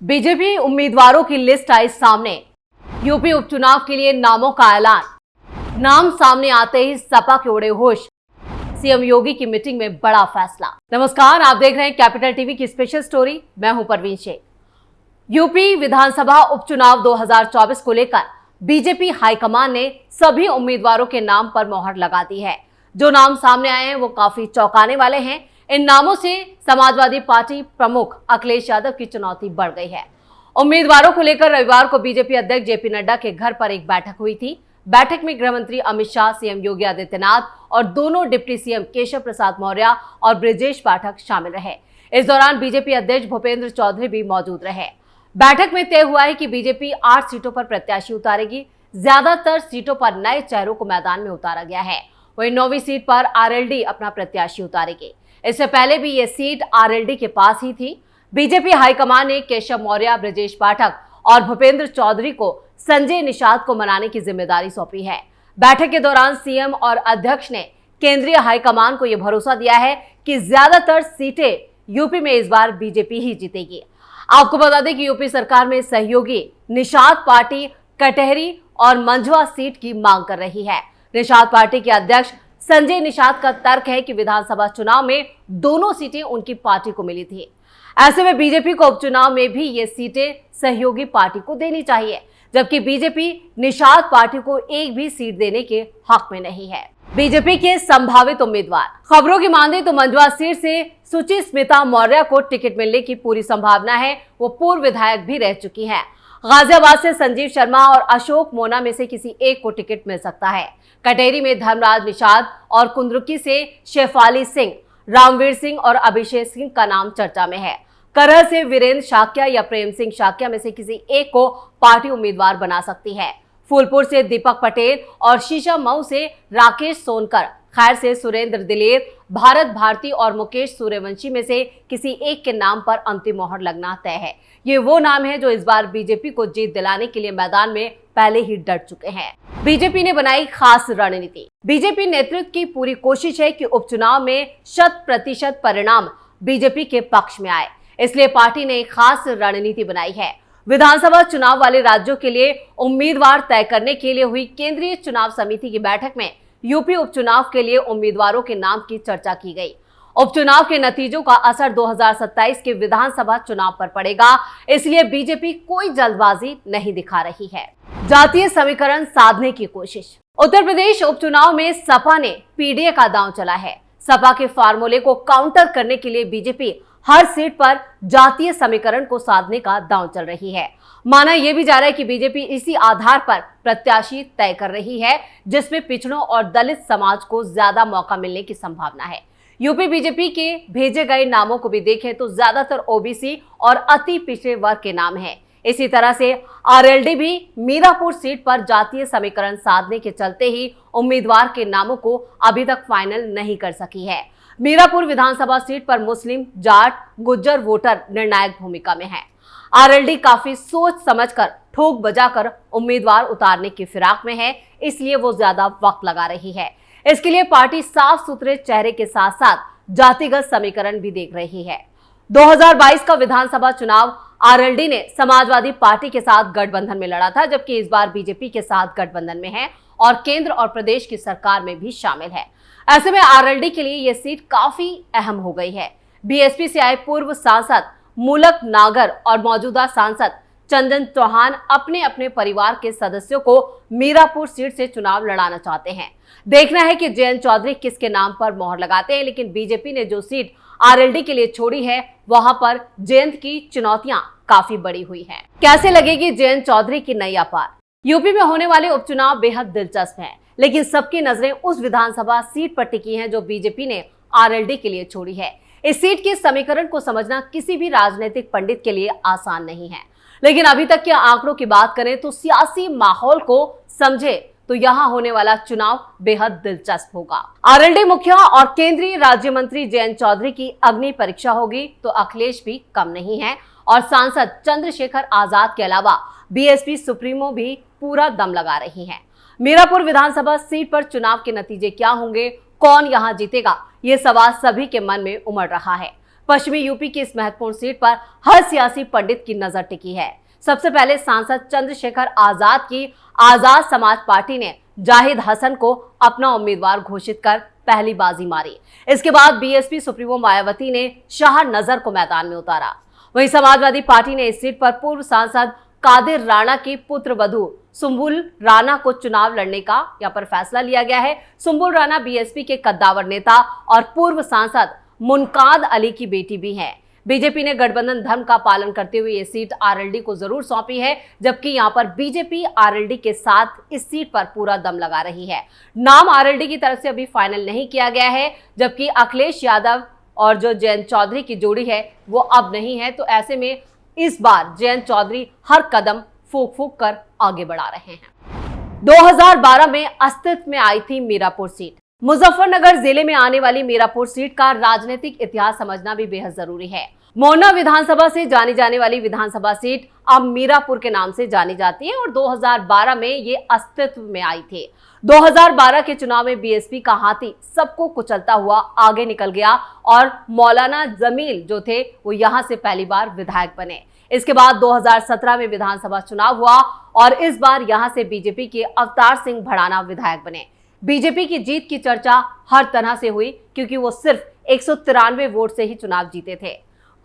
BJP उम्मीदवारों की list आई सामने। यूपी उपचुनाव के लिए नामों का ऐलान। नाम सामने आते ही सपा के उड़े होश। सीएम योगी की मीटिंग में बड़ा फैसला। नमस्कार, आप देख रहे हैं कैपिटल टीवी की स्पेशल स्टोरी। मैं हूं परवीन शेख। यूपी विधानसभा उपचुनाव 2024 को लेकर बीजेपी हाईकमान ने सभी उम्मीदवारों के नाम पर मोहर लगा दी है। जो नाम सामने आए हैं वो काफी चौंकाने वाले हैं। इन नामों से समाजवादी पार्टी प्रमुख अखिलेश यादव की चुनौती बढ़ गई है। उम्मीदवारों को लेकर रविवार को बीजेपी अध्यक्ष जेपी नड्डा के घर पर एक बैठक हुई थी। बैठक में गृह मंत्री अमित शाह, सीएम योगी आदित्यनाथ और दोनों डिप्टी सीएम केशव प्रसाद मौर्य और ब्रजेश पाठक शामिल रहे। इस दौरान बीजेपी अध्यक्ष भूपेंद्र चौधरी भी मौजूद रहे। बैठक में तय हुआ है कि बीजेपी 8 सीटों पर प्रत्याशी उतारेगी। ज्यादातर सीटों पर नए चेहरों को मैदान में उतारा गया है। वहीं 9वीं सीट पर आरएलडी अपना प्रत्याशी उतारेगी। इससे पहले भी ये सीट आरएलडी के पास ही थी। बीजेपी हाईकमान ने केशव मौर्य, ब्रजेश पाठक और भूपेंद्र चौधरी को संजय निषाद को मनाने की जिम्मेदारी सौंपी है। बैठक के दौरान सीएम और अध्यक्ष ने केंद्रीय हाईकमान को यह भरोसा दिया है कि ज्यादातर सीटें यूपी में इस बार बीजेपी ही जीतेगी। आपको बता दें कि यूपी सरकार में सहयोगी निषाद पार्टी कटहरी और मंझवा सीट की मांग कर रही है। निषाद पार्टी के अध्यक्ष संजय निषाद का तर्क है कि विधानसभा चुनाव में दोनों सीटें उनकी पार्टी को मिली थी। ऐसे में बीजेपी को उपचुनाव में भी ये सीटें सहयोगी पार्टी को देनी चाहिए, जबकि बीजेपी निषाद पार्टी को एक भी सीट देने के हक में नहीं है। बीजेपी के संभावित उम्मीदवार, खबरों की माने तो मंझवा सीट से सुचिस्मिता मौर्य को टिकट मिलने की पूरी संभावना है। वो पूर्व विधायक भी रह चुकी है। गाजियाबाद से संजीव शर्मा और अशोक मोना में से किसी एक को टिकट मिल सकता है। कटेरी में धर्मराज निषाद और कुंद्रुकी से शेफाली सिंह, रामवीर सिंह और अभिषेक सिंह का नाम चर्चा में है। करहल से वीरेंद्र शाक्या या प्रेम सिंह शाक्या में से किसी एक को पार्टी उम्मीदवार बना सकती है। फूलपुर से दीपक पटेल और शीशा मऊ से राकेश सोनकर, खैर से सुरेंद्र दिलेर, भारत भारती और मुकेश सूर्यवंशी में से किसी एक के नाम पर अंतिम मोहर लगना तय है। ये वो नाम है जो इस बार बीजेपी को जीत दिलाने के लिए मैदान में पहले ही डट चुके हैं। बीजेपी ने बनाई खास रणनीति। बीजेपी नेतृत्व की पूरी कोशिश है कि उपचुनाव में 100% परिणाम बीजेपी के पक्ष में आए। इसलिए पार्टी ने एक खास रणनीति बनाई है। विधानसभा चुनाव वाले राज्यों के लिए उम्मीदवार तय करने के लिए हुई केंद्रीय चुनाव समिति की बैठक में यूपी उपचुनाव के लिए उम्मीदवारों के नाम की चर्चा की गई। उपचुनाव के नतीजों का असर 2027 के विधानसभा चुनाव पर पड़ेगा, इसलिए बीजेपी कोई जल्दबाजी नहीं दिखा रही है। जातीय समीकरण साधने की कोशिश। उत्तर प्रदेश उपचुनाव में सपा ने पीडीए का दांव चला है। सपा के फार्मूले को काउंटर करने के लिए बीजेपी हर सीट पर जातीय समीकरण को साधने का दांव चल रही है। माना यह भी जा रहा है कि बीजेपी इसी आधार पर प्रत्याशी तय कर रही है, जिसमें पिछड़ों और दलित समाज को ज्यादा मौका मिलने की संभावना है। यूपी बीजेपी के भेजे गए नामों को भी देखें तो ज्यादातर ओबीसी और अति पिछड़े वर्ग के नाम हैं। इसी तरह से आरएलडी भी मीरापुर सीट पर जातीय समीकरण साधने के चलते ही उम्मीदवार के नामों को अभी तक फाइनल नहीं कर सकी है। मीरापुर विधानसभा सीट पर मुस्लिम, जाट, गुज्जर वोटर निर्णायक भूमिका में है। आरएलडी काफी सोच समझकर ठोक बजाकर उम्मीदवार उतारने की फिराक में है, इसलिए वो ज्यादा वक्त लगा रही है। इसके लिए पार्टी साफ सुथरे चेहरे के साथ साथ जातिगत समीकरण भी देख रही है। 2022 का विधानसभा चुनाव आरएलडी ने समाजवादी पार्टी के साथ गठबंधन में लड़ा था, जबकि इस बार बीजेपी के साथ गठबंधन में है और केंद्र और प्रदेश की सरकार में भी शामिल है। ऐसे में आरएलडी के लिए यह सीट काफी अहम हो गई है। बीएसपी से आए पूर्व सांसद मूलक नागर और मौजूदा सांसद चंदन चौहान अपने अपने परिवार के सदस्यों को मीरापुर सीट से चुनाव लड़ाना चाहते हैं। देखना है कि जयंत चौधरी किसके नाम पर मोहर लगाते हैं, लेकिन बीजेपी ने जो सीट आरएलडी के लिए छोड़ी है वहां पर जयंत की चुनौतियां काफी बड़ी हुई हैं। कैसे लगेगी जयंत चौधरी की नैया पार? यूपी में होने वाले उपचुनाव बेहद दिलचस्प हैं, लेकिन सबकी नजरें उस विधानसभा सीट पर टिकी हैं जो बीजेपी ने आरएलडी के लिए छोड़ी है। इस सीट के समीकरण को समझना किसी भी राजनीतिक पंडित के लिए आसान नहीं है, लेकिन अभी तक के आंकड़ों की बात करें तो सियासी माहौल को समझे तो यहां होने वाला चुनाव बेहद दिलचस्प होगा। आरएलडी मुखिया और केंद्रीय राज्य मंत्री जयंत चौधरी की अग्नि परीक्षा होगी तो अखिलेश भी कम नहीं है और सांसद चंद्रशेखर आजाद के अलावा बीएसपी सुप्रीमो भी पूरा दम लगा रही है। मीरापुर विधानसभा सीट पर चुनाव के नतीजे क्या होंगे, कौन यहां जीतेगा, ये सवाल सभी के मन में उमड़ रहा है। पश्चिमी यूपी की इस महत्वपूर्ण सीट पर हर सियासी पंडित की नजर टिकी है। सबसे पहले सांसद चंद्रशेखर आजाद की आजाद समाज पार्टी ने जाहिद हसन को अपना उम्मीदवार घोषित कर पहली बाजी मारी। इसके बाद बीएसपी सुप्रीमो मायावती ने शाह नजर को मैदान में उतारा। वहीं समाजवादी पार्टी ने इस सीट पर पूर्व सांसद कादिर राणा की पुत्र वधू सुंबुल राणा को चुनाव लड़ने का यहाँ पर फैसला लिया गया है। सुंबुल राणा बीएसपी के कद्दावर नेता और पूर्व सांसद मुनकाद अली की बेटी भी हैं। बीजेपी ने गठबंधन धर्म का पालन करते हुए ये सीट आरएलडी को जरूर सौंपी है, जबकि यहां पर बीजेपी आरएलडी के साथ इस सीट पर पूरा दम लगा रही है। नाम आरएलडी की तरफ से अभी फाइनल नहीं किया गया है, जबकि अखिलेश यादव और जो जयंत चौधरी की जोड़ी है वो अब नहीं है। तो ऐसे में इस बार जयंत चौधरी हर कदम फूंक फूंक कर आगे बढ़ा रहे हैं। 2012 में अस्तित्व में आई थी मीरापुर सीट। मुजफ्फरनगर जिले में आने वाली मीरापुर सीट का राजनीतिक इतिहास समझना भी बेहद जरूरी है। मोरना विधानसभा से जानी जाने वाली विधानसभा सीट अब मीरापुर के नाम से जानी जाती है और 2012 में ये अस्तित्व में आई थी। 2012 के चुनाव में बीएसपी का हाथी सबको कुचलता हुआ आगे निकल गया और मौलाना जमील जो थे वो यहां से पहली बार विधायक बने। इसके बाद 2017 में विधानसभा चुनाव हुआ और इस बार यहां से बीजेपी के अवतार सिंह भड़ाना विधायक बने। बीजेपी की जीत की चर्चा हर तरह से हुई क्योंकि वो सिर्फ 193 वोट से ही चुनाव जीते थे।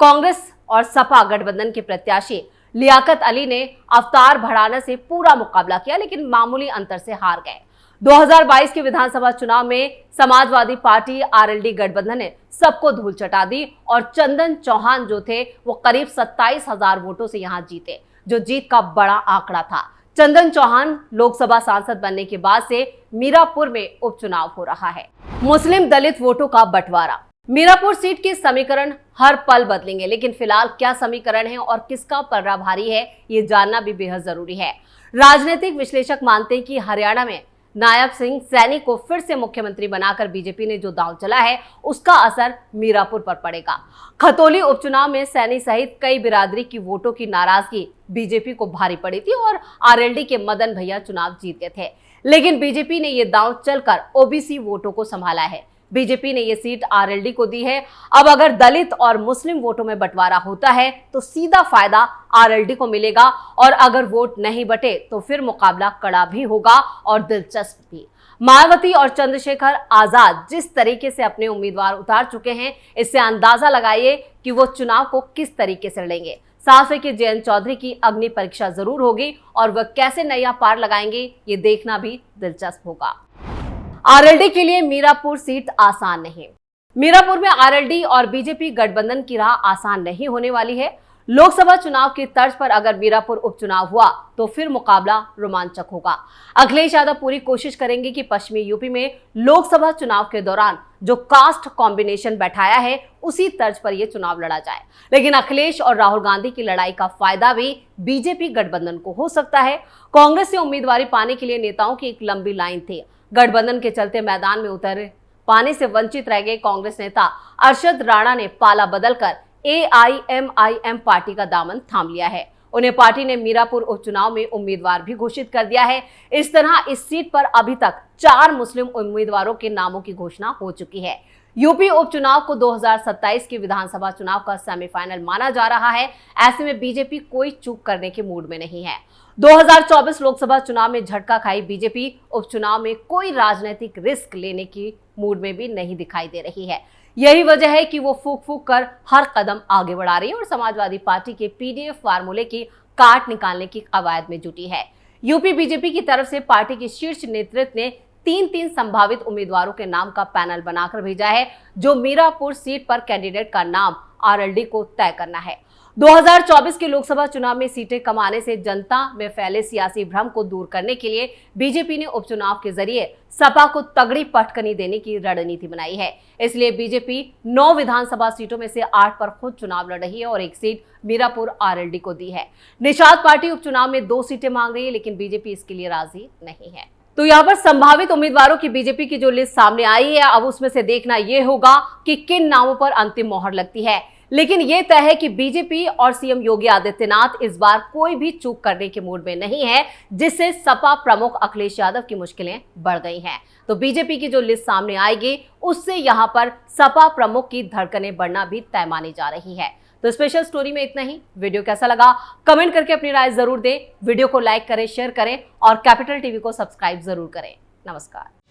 कांग्रेस और सपा गठबंधन के प्रत्याशी लियाकत अली ने अवतार भड़ाना से पूरा मुकाबला किया, लेकिन मामूली अंतर से हार गए। 2022 के विधानसभा चुनाव में समाजवादी पार्टी आरएलडी गठबंधन ने सबको धूल चटा दी और चंदन चौहान जो थे वो करीब 27,000 वोटों से यहां जीते, जो जीत का बड़ा आंकड़ा था। चंदन चौहान लोकसभा सांसद बनने के बाद से मीरापुर में उपचुनाव हो रहा है। मुस्लिम दलित वोटों का बंटवारा। मीरापुर सीट के समीकरण हर पल बदलेंगे, लेकिन फिलहाल क्या समीकरण है और किसका पलड़ा भारी है ये जानना भी बेहद जरूरी है। राजनीतिक विश्लेषक मानते हैं कि हरियाणा में नायब सिंह सैनी को फिर से मुख्यमंत्री बनाकर बीजेपी ने जो दांव चला है उसका असर मीरापुर पर पड़ेगा। खतौली उपचुनाव में सैनी सहित कई बिरादरी की वोटों की नाराजगी बीजेपी को भारी पड़ी थी और आरएलडी के मदन भैया चुनाव जीते थे, लेकिन बीजेपी ने ये दांव चलकर ओबीसी वोटों को संभाला है। बीजेपी ने ये सीट आरएलडी को दी है। अब अगर दलित और मुस्लिम वोटों में बंटवारा होता है तो सीधा फायदा आरएलडी को मिलेगा और अगर वोट नहीं बटे तो फिर मुकाबला कड़ा भी होगा और दिलचस्प भी। मायावती और चंद्रशेखर आजाद जिस तरीके से अपने उम्मीदवार उतार चुके हैं, इससे अंदाजा लगाइए कि वो चुनाव को किस तरीके से लड़ेंगे। साफ है कि जयंत चौधरी की अग्नि परीक्षा जरूर होगी और वह कैसे नैया पार लगाएंगे ये देखना भी दिलचस्प होगा। आरएलडी के लिए मीरापुर सीट आसान नहीं। मीरापुर में आरएलडी और बीजेपी गठबंधन की राह आसान नहीं होने वाली है। लोकसभा चुनाव की तर्ज पर अगर मीरापुर उपचुनाव हुआ तो फिर मुकाबला रोमांचक होगा। अखिलेश यादव पूरी कोशिश करेंगे कि पश्चिमी यूपी में लोकसभा चुनाव के दौरान जो कास्ट कॉम्बिनेशन बैठाया है उसी तर्ज पर यह चुनाव लड़ा जाए, लेकिन अखिलेश और राहुल गांधी की लड़ाई का फायदा भी बीजेपी गठबंधन को हो सकता है। कांग्रेस से उम्मीदवारी पाने के लिए नेताओं की एक लंबी लाइन थी। गठबंधन के चलते मैदान में उतर पाने से वंचित रह गए कांग्रेस नेता अरशद राणा ने पाला बदलकर एआईएमआईएम पार्टी का दामन थाम लिया है। उन्हें पार्टी ने मीरापुर उपचुनाव में उम्मीदवार भी घोषित कर दिया है। इस तरह इस सीट पर अभी तक 4 मुस्लिम उम्मीदवारों के नामों की घोषणा हो चुकी है। यूपी उपचुनाव को 2027 के विधानसभा चुनाव का सेमीफाइनल माना जा रहा है। ऐसे में बीजेपी कोई चूक करने के मूड में नहीं है। 2024 लोकसभा चुनाव में झटका खाई बीजेपी उपचुनाव में कोई राजनीतिक रिस्क लेने की मूड में भी नहीं दिखाई दे रही है। यही वजह है कि वो फूक फूक कर हर कदम आगे बढ़ा रही है और समाजवादी पार्टी के पीडीएफ फार्मूले की काट निकालने की कवायद में जुटी है। यूपी बीजेपी की तरफ से पार्टी के शीर्ष नेतृत्व ने 3 संभावित उम्मीदवारों के नाम का पैनल बनाकर भेजा है, जो मीरापुर सीट पर कैंडिडेट का नाम आरएलडी को तय करना है। 2024 के लोकसभा चुनाव में सीटें कमाने से जनता में फैले सियासी भ्रम को दूर करने के लिए बीजेपी ने उपचुनाव के जरिए सपा को तगड़ी पटकनी देने की रणनीति बनाई है। इसलिए बीजेपी 9 विधानसभा सीटों में से 8 पर खुद चुनाव लड़ रही है और एक सीट मीरापुर आरएलडी को दी है। निषाद पार्टी उपचुनाव में 2 सीटें मांग रही है, लेकिन बीजेपी इसके लिए राजी नहीं है। तो यहाँ पर संभावित उम्मीदवारों की बीजेपी की जो लिस्ट सामने आई है, अब उसमें से देखना यह होगा कि किन नामों पर अंतिम मोहर लगती है। लेकिन यह तय है कि बीजेपी और सीएम योगी आदित्यनाथ इस बार कोई भी चूक करने के मूड में नहीं है, जिससे सपा प्रमुख अखिलेश यादव की मुश्किलें बढ़ गई हैं। तो बीजेपी की जो लिस्ट सामने आएगी उससे यहां पर सपा प्रमुख की धड़कनें बढ़ना भी तय मानी जा रही है। तो स्पेशल स्टोरी में इतना ही। वीडियो कैसा लगा कमेंट करके अपनी राय जरूर दें। वीडियो को लाइक करें, शेयर करें और कैपिटल टीवी को सब्सक्राइब जरूर करें। नमस्कार।